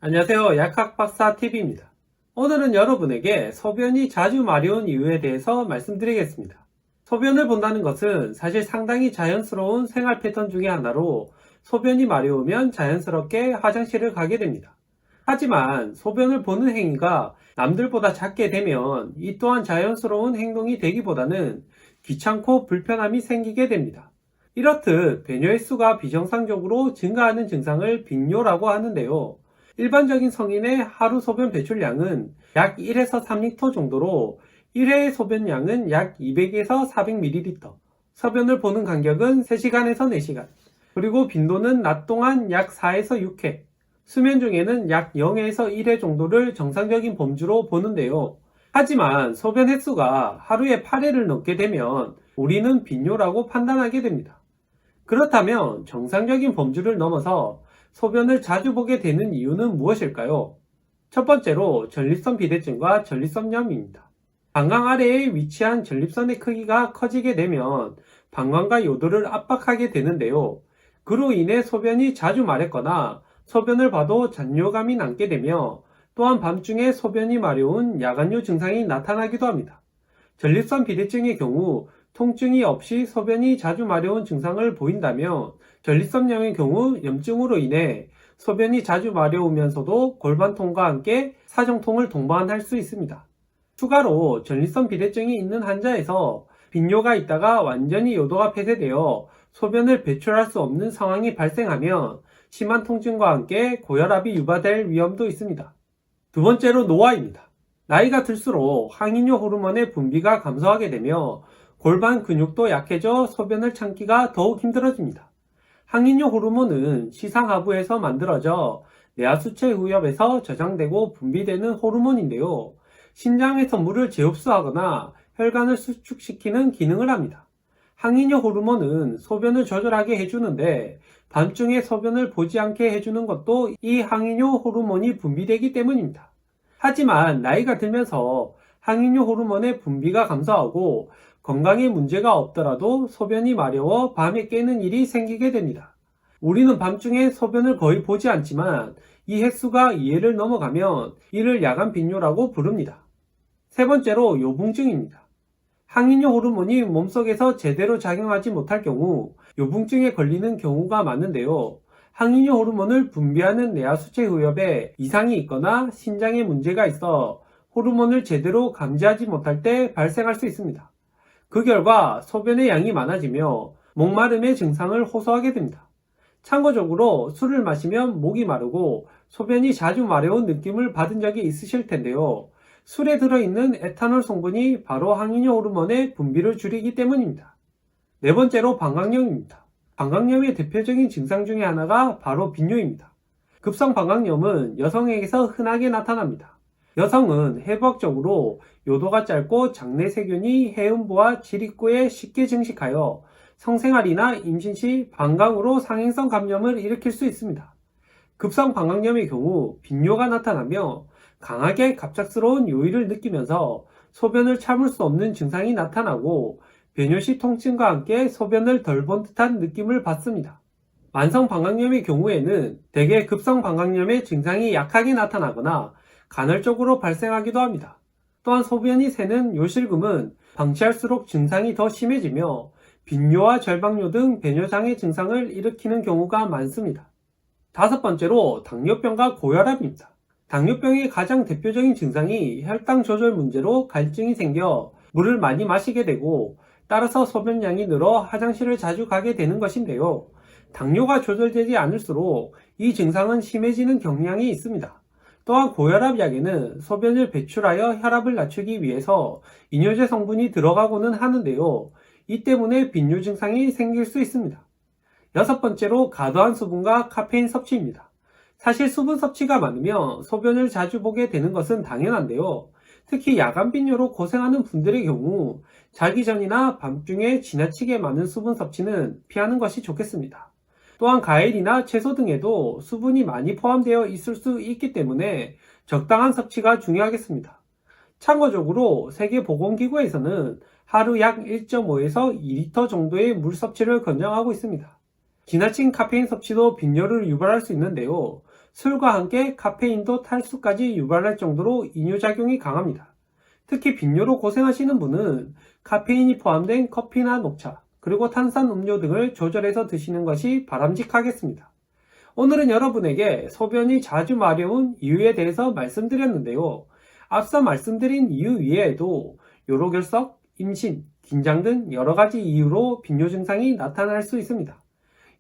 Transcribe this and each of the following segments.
안녕하세요. 약학박사TV입니다. 오늘은 여러분에게 소변이 자주 마려운 이유에 대해서 말씀드리겠습니다. 소변을 본다는 것은 사실 상당히 자연스러운 생활 패턴 중에 하나로 소변이 마려우면 자연스럽게 화장실을 가게 됩니다. 하지만 소변을 보는 행위가 남들보다 작게 되면 이 또한 자연스러운 행동이 되기보다는 귀찮고 불편함이 생기게 됩니다. 이렇듯 배뇨 횟수가 비정상적으로 증가하는 증상을 빈뇨라고 하는데요. 일반적인 성인의 하루 소변 배출량은 약 1에서 3리터 정도로 1회의 소변량은 약 200에서 400ml, 소변을 보는 간격은 3시간에서 4시간, 그리고 빈도는 낮 동안 약 4에서 6회, 수면 중에는 약 0에서 1회 정도를 정상적인 범주로 보는데요. 하지만 소변 횟수가 하루에 8회를 넘게 되면 우리는 빈뇨라고 판단하게 됩니다. 그렇다면 정상적인 범주를 넘어서 소변을 자주 보게 되는 이유는 무엇일까요? 첫 번째로 전립선 비대증과 전립선염입니다. 방광 아래에 위치한 전립선의 크기가 커지게 되면 방광과 요도를 압박하게 되는데요. 그로 인해 소변이 자주 마렵거나 소변을 봐도 잔뇨감이 남게 되며 또한 밤중에 소변이 마려운 야간뇨 증상이 나타나기도 합니다. 전립선 비대증의 경우 통증이 없이 소변이 자주 마려운 증상을 보인다면 전립선염의 경우 염증으로 인해 소변이 자주 마려우면서도 골반통과 함께 사정통을 동반할 수 있습니다. 추가로 전립선 비대증이 있는 환자에서 빈뇨가 있다가 완전히 요도가 폐쇄되어 소변을 배출할 수 없는 상황이 발생하면 심한 통증과 함께 고혈압이 유발될 위험도 있습니다. 두 번째로 노화입니다. 나이가 들수록 항인효 호르몬의 분비가 감소하게 되며 골반 근육도 약해져 소변을 참기가 더욱 힘들어집니다. 항인효 호르몬은 시상하부에서 만들어져 뇌하수체 후엽에서 저장되고 분비되는 호르몬인데요. 신장에서 물을 재흡수하거나 혈관을 수축시키는 기능을 합니다. 항인효 호르몬은 소변을 조절하게 해주는데 밤중에 소변을 보지 않게 해주는 것도 이 항인효 호르몬이 분비되기 때문입니다. 하지만 나이가 들면서 항인효 호르몬의 분비가 감소하고 건강에 문제가 없더라도 소변이 마려워 밤에 깨는 일이 생기게 됩니다. 우리는 밤중에 소변을 거의 보지 않지만 이 횟수가 2회를 넘어가면 이를 야간 빈뇨라고 부릅니다. 세 번째로 요붕증입니다. 항인효 호르몬이 몸속에서 제대로 작용하지 못할 경우 요붕증에 걸리는 경우가 많은데요. 항인효 호르몬을 분비하는 뇌하수체 후엽에 이상이 있거나 신장에 문제가 있어 호르몬을 제대로 감지하지 못할 때 발생할 수 있습니다. 그 결과 소변의 양이 많아지며 목마름의 증상을 호소하게 됩니다. 참고적으로 술을 마시면 목이 마르고 소변이 자주 마려운 느낌을 받은 적이 있으실 텐데요. 술에 들어있는 에탄올 성분이 바로 항인효 호르몬의 분비를 줄이기 때문입니다. 네 번째로 방광염입니다. 방광염의 대표적인 증상 중에 하나가 바로 빈뇨입니다. 급성 방광염은 여성에게서 흔하게 나타납니다. 여성은 해부학적으로 요도가 짧고 장내 세균이 해음부와 질입구에 쉽게 증식하여 성생활이나 임신 시 방광으로 상행성 감염을 일으킬 수 있습니다. 급성 방광염의 경우 빈뇨가 나타나며 강하게 갑작스러운 요일을 느끼면서 소변을 참을 수 없는 증상이 나타나고 배뇨시 통증과 함께 소변을 덜 본 듯한 느낌을 받습니다. 만성 방광염의 경우에는 대개 급성 방광염의 증상이 약하게 나타나거나 간헐적으로 발생하기도 합니다. 또한 소변이 새는 요실금은 방치할수록 증상이 더 심해지며 빈뇨와 결방뇨 등 배뇨장애 증상을 일으키는 경우가 많습니다. 다섯 번째로 당뇨병과 고혈압입니다. 당뇨병의 가장 대표적인 증상이 혈당 조절 문제로 갈증이 생겨 물을 많이 마시게 되고 따라서 소변량이 늘어 화장실을 자주 가게 되는 것인데요. 당뇨가 조절되지 않을수록 이 증상은 심해지는 경향이 있습니다. 또한 고혈압약에는 소변을 배출하여 혈압을 낮추기 위해서 이뇨제 성분이 들어가고는 하는데요. 이 때문에 빈뇨 증상이 생길 수 있습니다. 여섯 번째로 과도한 수분과 카페인 섭취입니다. 사실 수분 섭취가 많으면 소변을 자주 보게 되는 것은 당연한데요. 특히 야간 빈뇨로 고생하는 분들의 경우 자기 전이나 밤중에 지나치게 많은 수분 섭취는 피하는 것이 좋겠습니다. 또한 과일이나 채소 등에도 수분이 많이 포함되어 있을 수 있기 때문에 적당한 섭취가 중요하겠습니다. 참고적으로 세계보건기구에서는 하루 약 1.5에서 2리터 정도의 물 섭취를 권장하고 있습니다. 지나친 카페인 섭취도 빈뇨를 유발할 수 있는데요. 술과 함께 카페인도 탈수까지 유발할 정도로 이뇨작용이 강합니다. 특히 빈뇨로 고생하시는 분은 카페인이 포함된 커피나 녹차, 그리고 탄산 음료 등을 조절해서 드시는 것이 바람직하겠습니다. 오늘은 여러분에게 소변이 자주 마려운 이유에 대해서 말씀드렸는데요. 앞서 말씀드린 이유 외에도 요로결석, 임신, 긴장 등 여러 가지 이유로 빈뇨 증상이 나타날 수 있습니다.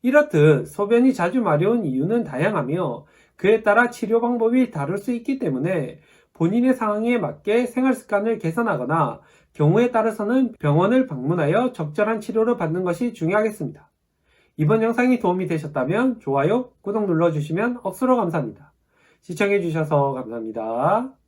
이렇듯 소변이 자주 마려운 이유는 다양하며 그에 따라 치료 방법이 다를 수 있기 때문에 본인의 상황에 맞게 생활 습관을 개선하거나 경우에 따라서는 병원을 방문하여 적절한 치료를 받는 것이 중요하겠습니다. 이번 영상이 도움이 되셨다면 좋아요, 구독 눌러주시면 억수로 감사합니다. 시청해주셔서 감사합니다.